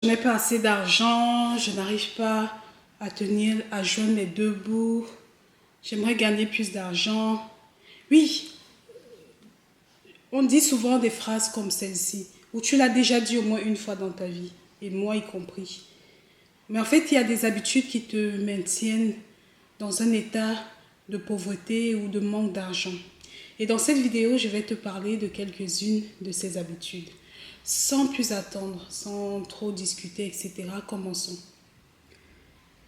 Je n'ai pas assez d'argent, je n'arrive pas à tenir, à joindre les deux bouts. J'aimerais gagner plus d'argent. Oui, on dit souvent des phrases comme celle-ci, où tu l'as déjà dit au moins une fois dans ta vie, et moi y compris. Mais en fait, il y a des habitudes qui te maintiennent dans un état de pauvreté ou de manque d'argent. Et dans cette vidéo, je vais te parler de quelques-unes de ces habitudes. Sans plus attendre, sans trop discuter, etc., commençons.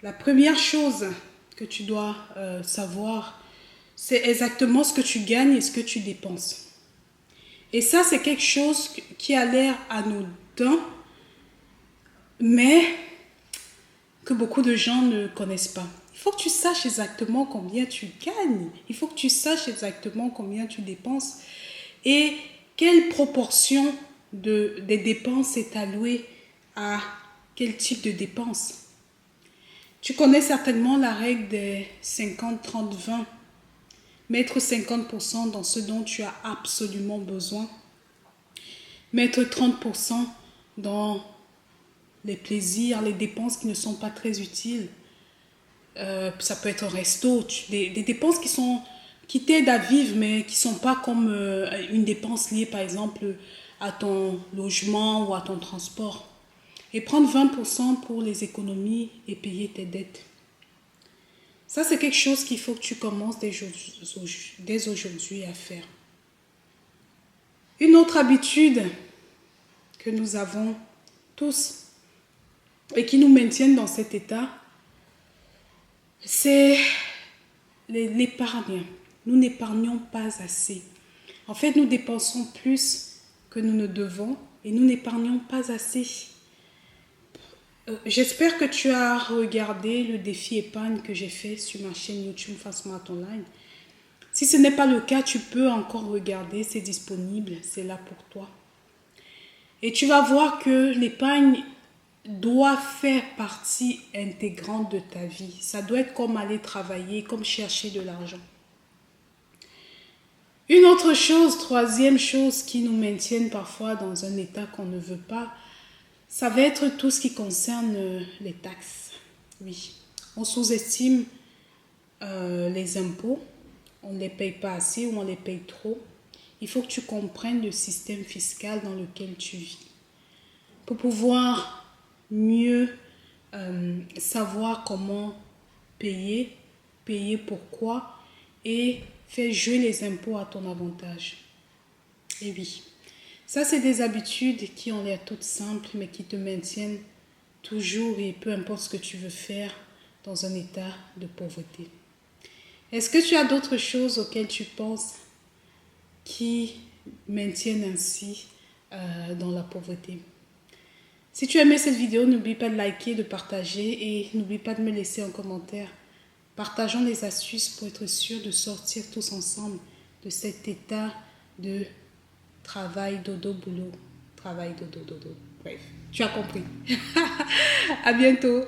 La première chose que tu dois savoir, c'est exactement ce que tu gagnes et ce que tu dépenses. Et ça, c'est quelque chose qui a l'air anodin, mais que beaucoup de gens ne connaissent pas. Il faut que tu saches exactement combien tu gagnes. Il faut que tu saches exactement combien tu dépenses et quelle proportion des dépenses est allouée à quel type de dépenses. Tu connais certainement la règle des 50-30-20. Mettre 50% dans ce dont tu as absolument besoin. Mettre 30% dans les plaisirs, les dépenses qui ne sont pas très utiles. Ça peut être un resto, des dépenses qui t'aident à vivre, mais qui ne sont pas comme une dépense liée, par exemple, à ton logement ou à ton transport. Et prendre 20% pour les économies et payer tes dettes. Ça, c'est quelque chose qu'il faut que tu commences dès aujourd'hui à faire. Une autre habitude que nous avons tous et qui nous maintiennent dans cet état, c'est l'épargne. Nous n'épargnons pas assez. En fait, nous dépensons plus que nous ne devons et nous n'épargnons pas assez. J'espère que tu as regardé le défi épargne que j'ai fait sur ma chaîne YouTube Fast-Smart Online. Si ce n'est pas le cas, tu peux encore regarder, c'est disponible, c'est là pour toi. Et tu vas voir que l'épargne doit faire partie intégrante de ta vie. Ça doit être comme aller travailler, comme chercher de l'argent. Une autre chose, troisième chose qui nous maintienne parfois dans un état qu'on ne veut pas, ça va être tout ce qui concerne les taxes. Oui, on sous-estime les impôts, on ne les paye pas assez ou on les paye trop. Il faut que tu comprennes le système fiscal dans lequel tu vis pour pouvoir mieux savoir comment payer, payer pourquoi et faire jouer les impôts à ton avantage. Et oui, ça c'est des habitudes qui ont l'air toutes simples mais qui te maintiennent toujours et peu importe ce que tu veux faire dans un état de pauvreté. Est-ce que tu as d'autres choses auxquelles tu penses qui maintiennent ainsi dans la pauvreté? Si tu as aimé cette vidéo, n'oublie pas de liker, de partager et n'oublie pas de me laisser un commentaire. Partageons les astuces pour être sûr de sortir tous ensemble de cet état de travail, dodo, boulot. Travail, dodo, dodo. Bref, tu as compris. À bientôt.